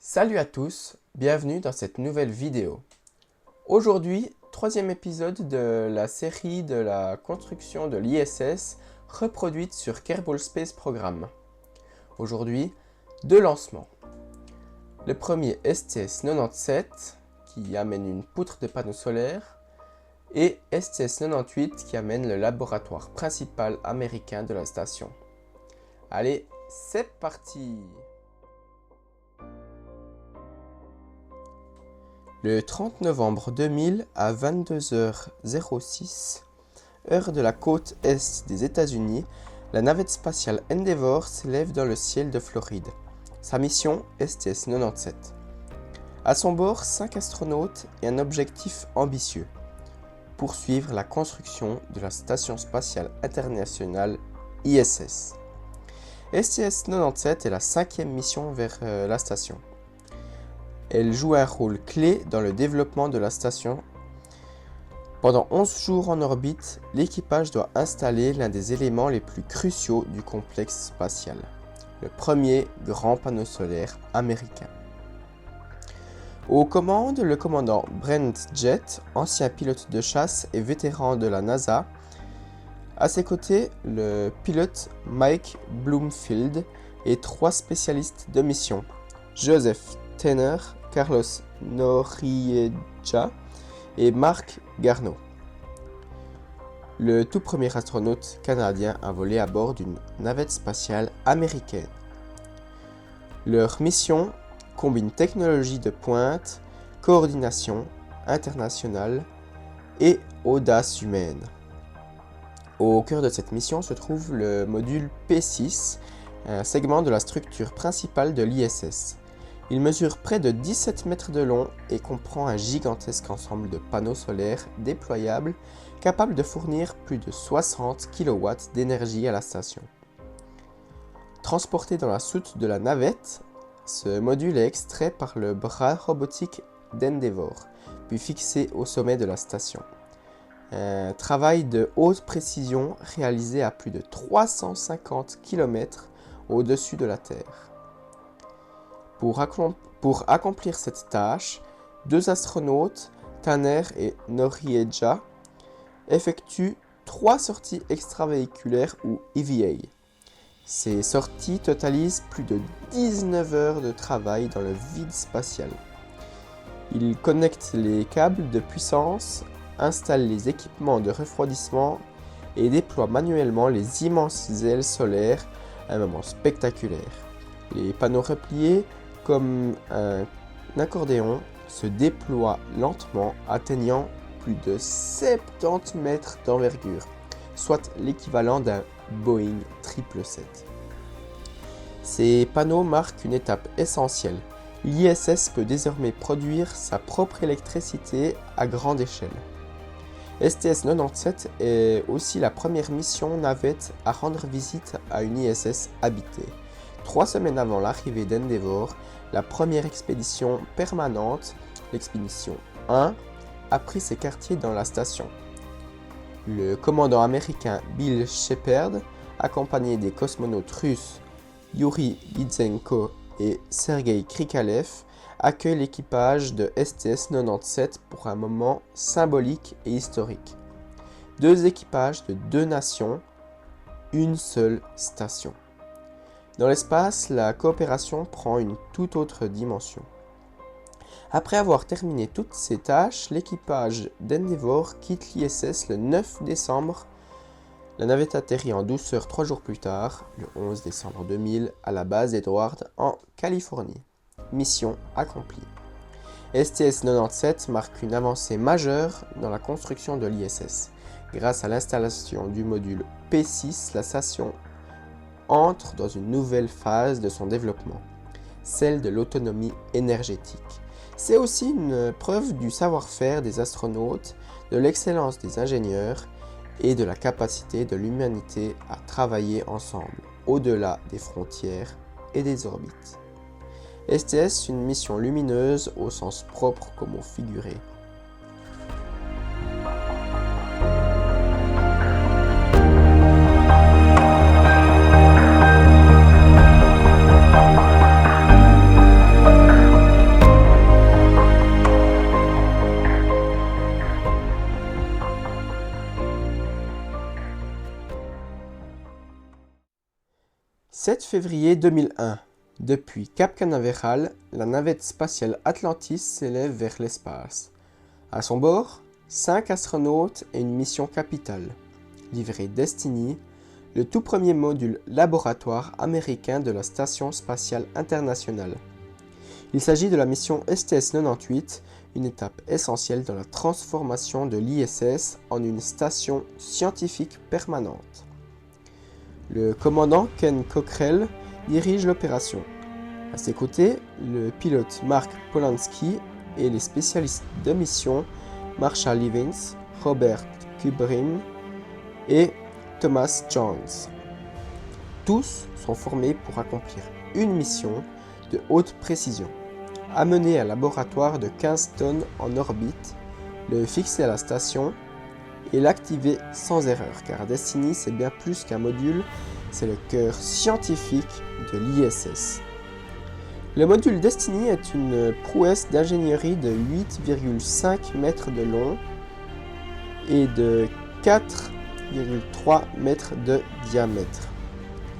Salut à tous, bienvenue dans cette nouvelle vidéo. Aujourd'hui, troisième épisode de la série de la construction de l'ISS reproduite sur Kerbal Space Program. Aujourd'hui, deux lancements. Le premier STS-97 qui amène une poutre de panneaux solaires et STS-98 qui amène le laboratoire principal américain de la station. Allez, c'est parti! Le 30 novembre 2000 à 22h06, heure de la côte est des États-Unis, la navette spatiale Endeavour s'élève dans le ciel de Floride. Sa mission STS-97. À son bord, 5 astronautes et un objectif ambitieux. Poursuivre la construction de la Station spatiale internationale ISS. STS-97 est la 5e mission vers la station. Elle joue un rôle clé dans le développement de la station. Pendant 11 jours en orbite, l'équipage doit installer l'un des éléments les plus cruciaux du complexe spatial, le premier grand panneau solaire américain. Aux commandes, le commandant Brent Jett, ancien pilote de chasse et vétéran de la NASA. À ses côtés, le pilote Mike Bloomfield et 3 spécialistes de mission, Joseph Tanner, Carlos Noriega et Mark Garneau. Le tout premier astronaute canadien a volé à bord d'une navette spatiale américaine. Leur mission combine technologie de pointe, coordination internationale et audace humaine. Au cœur de cette mission se trouve le module P6, un segment de la structure principale de l'ISS. Il mesure près de 17 mètres de long et comprend un gigantesque ensemble de panneaux solaires déployables capables de fournir plus de 60 kW d'énergie à la station. Transporté dans la soute de la navette, ce module est extrait par le bras robotique d'Endeavour, puis fixé au sommet de la station. Un travail de haute précision réalisé à plus de 350 km au-dessus de la Terre. Pour accomplir cette tâche, 2 astronautes, Tanner et Noriega, effectuent 3 sorties extravéhiculaires ou EVA. Ces sorties totalisent plus de 19 heures de travail dans le vide spatial. Ils connectent les câbles de puissance, installent les équipements de refroidissement et déploient manuellement les immenses ailes solaires à un moment spectaculaire. Les panneaux repliés, comme un accordéon, se déploie lentement, atteignant plus de 70 mètres d'envergure, soit l'équivalent d'un Boeing 777. Ces panneaux marquent une étape essentielle. L'ISS peut désormais produire sa propre électricité à grande échelle. STS-97 est aussi la première mission navette à rendre visite à une ISS habitée. 3 semaines avant l'arrivée d'Endeavour, la première expédition permanente, l'expédition 1, a pris ses quartiers dans la station. Le commandant américain Bill Shepard, accompagné des cosmonautes russes Yuri Lutsenko et Sergei Krikalev, accueille l'équipage de STS-97 pour un moment symbolique et historique. 2 équipages de 2 nations, une seule station. Dans l'espace, la coopération prend une toute autre dimension. Après avoir terminé toutes ses tâches, l'équipage d'Endeavour quitte l'ISS le 9 décembre. La navette atterrit en douceur 3 jours plus tard, le 11 décembre 2000, à la base Edward en Californie. Mission accomplie. STS-97 marque une avancée majeure dans la construction de l'ISS. Grâce à l'installation du module P6, la station entre dans une nouvelle phase de son développement, celle de l'autonomie énergétique. C'est aussi une preuve du savoir-faire des astronautes, de l'excellence des ingénieurs et de la capacité de l'humanité à travailler ensemble, au-delà des frontières et des orbites. STS, une mission lumineuse au sens propre comme au figuré. 7 février 2001. Depuis Cap Canaveral, la navette spatiale Atlantis s'élève vers l'espace. À son bord, 5 astronautes et une mission capitale. Livrée Destiny, le tout premier module laboratoire américain de la Station spatiale internationale. Il s'agit de la mission STS-98, une étape essentielle dans la transformation de l'ISS en une station scientifique permanente. Le commandant Ken Cockrell dirige l'opération. À ses côtés, le pilote Mark Polanski et les spécialistes de mission Marshall Evans, Robert Kubrin et Thomas Jones. Tous sont formés pour accomplir une mission de haute précision. Amener un laboratoire de 15 tonnes en orbite, le fixer à la station et l'activer sans erreur, car Destiny c'est bien plus qu'un module, c'est le cœur scientifique de l'ISS. Le module Destiny est une prouesse d'ingénierie de 8,5 mètres de long et de 4,3 mètres de diamètre.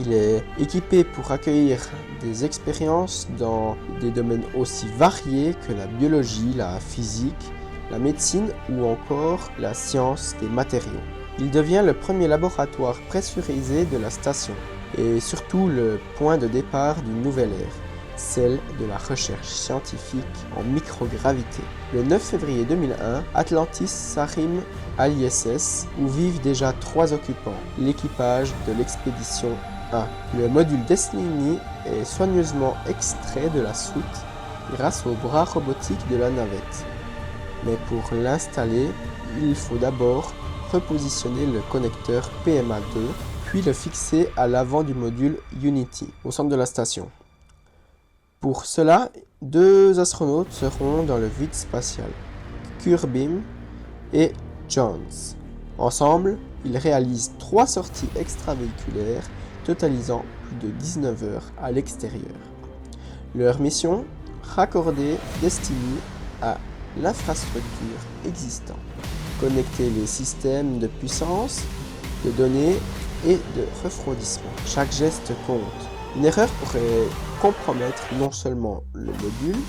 Il est équipé pour accueillir des expériences dans des domaines aussi variés que la biologie, la physique, la médecine ou encore la science des matériaux. Il devient le premier laboratoire pressurisé de la station et surtout le point de départ d'une nouvelle ère, celle de la recherche scientifique en microgravité. Le 9 février 2001, Atlantis s'arrime à l'ISS où vivent déjà 3 occupants, l'équipage de l'expédition 1. Le module Destiny est soigneusement extrait de la soute grâce au bras robotique de la navette. Mais pour l'installer, il faut d'abord repositionner le connecteur PMA2, puis le fixer à l'avant du module Unity, au centre de la station. Pour cela, 2 astronautes seront dans le vide spatial, Kurbin et Jones. Ensemble, ils réalisent 3 sorties extravéhiculaires, totalisant plus de 19 heures à l'extérieur. Leur mission, raccorder Destiny à l'infrastructure existante, connecter les systèmes de puissance, de données et de refroidissement. Chaque geste compte. Une erreur pourrait compromettre non seulement le module,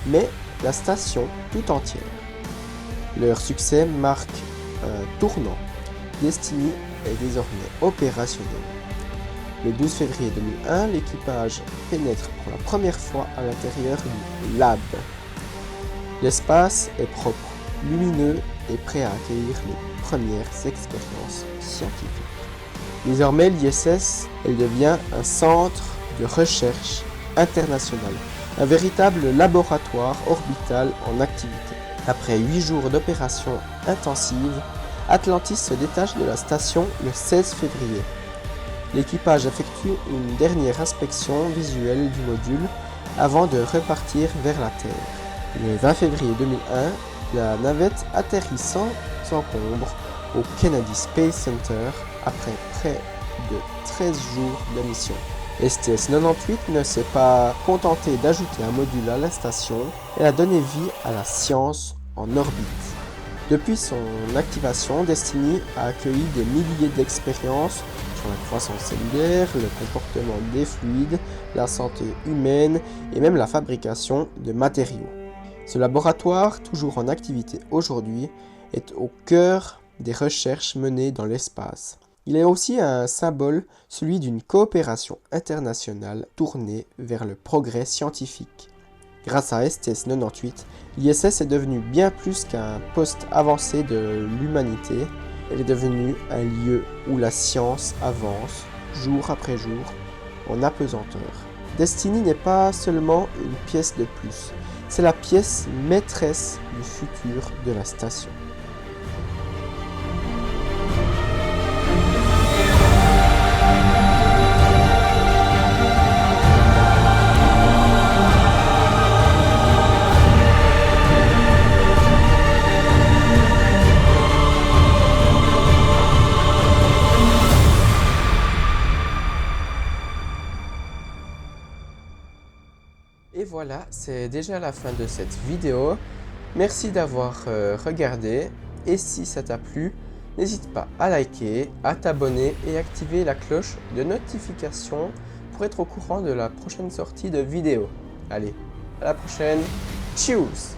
mais la station tout entière. Leur succès marque un tournant. Destiny est désormais opérationnel. Le 12 février 2001, l'équipage pénètre pour la première fois à l'intérieur du lab. L'espace est propre, lumineux et prêt à accueillir les premières expériences scientifiques. Désormais, l'ISS, elle devient un centre de recherche international, un véritable laboratoire orbital en activité. Après 8 jours d'opérations intensives, Atlantis se détache de la station le 16 février. L'équipage effectue une dernière inspection visuelle du module avant de repartir vers la Terre. Le 20 février 2001, la navette atterrit sans encombre au Kennedy Space Center après près de 13 jours de mission. STS-98 ne s'est pas contenté d'ajouter un module à la station, elle a donné vie à la science en orbite. Depuis son activation, Destiny a accueilli des milliers d'expériences sur la croissance cellulaire, le comportement des fluides, la santé humaine et même la fabrication de matériaux. Ce laboratoire, toujours en activité aujourd'hui, est au cœur des recherches menées dans l'espace. Il est aussi un symbole, celui d'une coopération internationale tournée vers le progrès scientifique. Grâce à STS-98, l'ISS est devenu bien plus qu'un poste avancé de l'humanité. Elle est devenue un lieu où la science avance, jour après jour, en apesanteur. Destiny n'est pas seulement une pièce de plus, c'est la pièce maîtresse du futur de la station. Et voilà, c'est déjà la fin de cette vidéo. Merci d'avoir regardé. Et si ça t'a plu, N'hésite pas à liker, à t'abonner et activer la cloche de notification pour être au courant de la prochaine sortie de vidéo. Allez, à la prochaine. Tchuss!